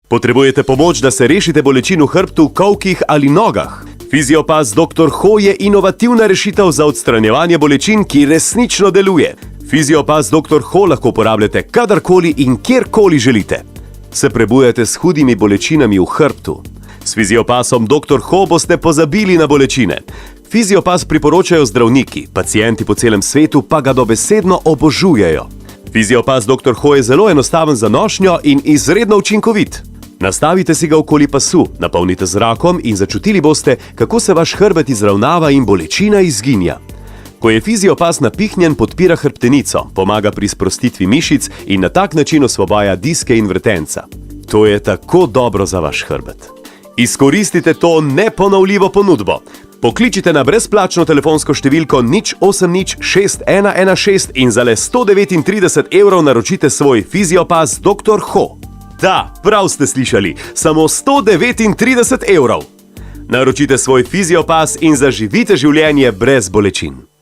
Potrebujete pomoč, da se rešite bolečin v hrbtu, kolkih ali nogah? Fiziopas Dr. Ho je inovativna rešitev za odstranjevanje bolečin, ki resnično deluje. Fiziopas Dr. Ho lahko uporabljate kadarkoli in kjerkoli želite. Se prebujate s hudimi bolečinami v hrbtu? S Fiziopasom Dr. Ho boste pozabili na bolečine. Fiziopas priporočajo zdravniki, pacienti po celem svetu pa ga dobesedno obožujejo. Fiziopas Dr. Ho je zelo enostaven za nošnjo in izredno učinkovit. Nastavite si ga okoli pasu, napolnite z zrakom in začutili boste, kako se vaš hrbet izravnava in bolečina izginja. Ko je Fiziopas napihnjen, podpira hrbtenico, pomaga pri sprostitvi mišic in na tak način osvobaja diske in vretenca. To je tako dobro za vaš hrbet. Izkoristite to neponovljivo ponudbo. Pokličite na brezplačno telefonsko številko 080 6116 in za le 139 € naročite svoj Fiziopas Dr. Ho. Da, prav ste slišali, samo 139 €. Naročite svoj Fiziopas in zaživite življenje brez bolečin.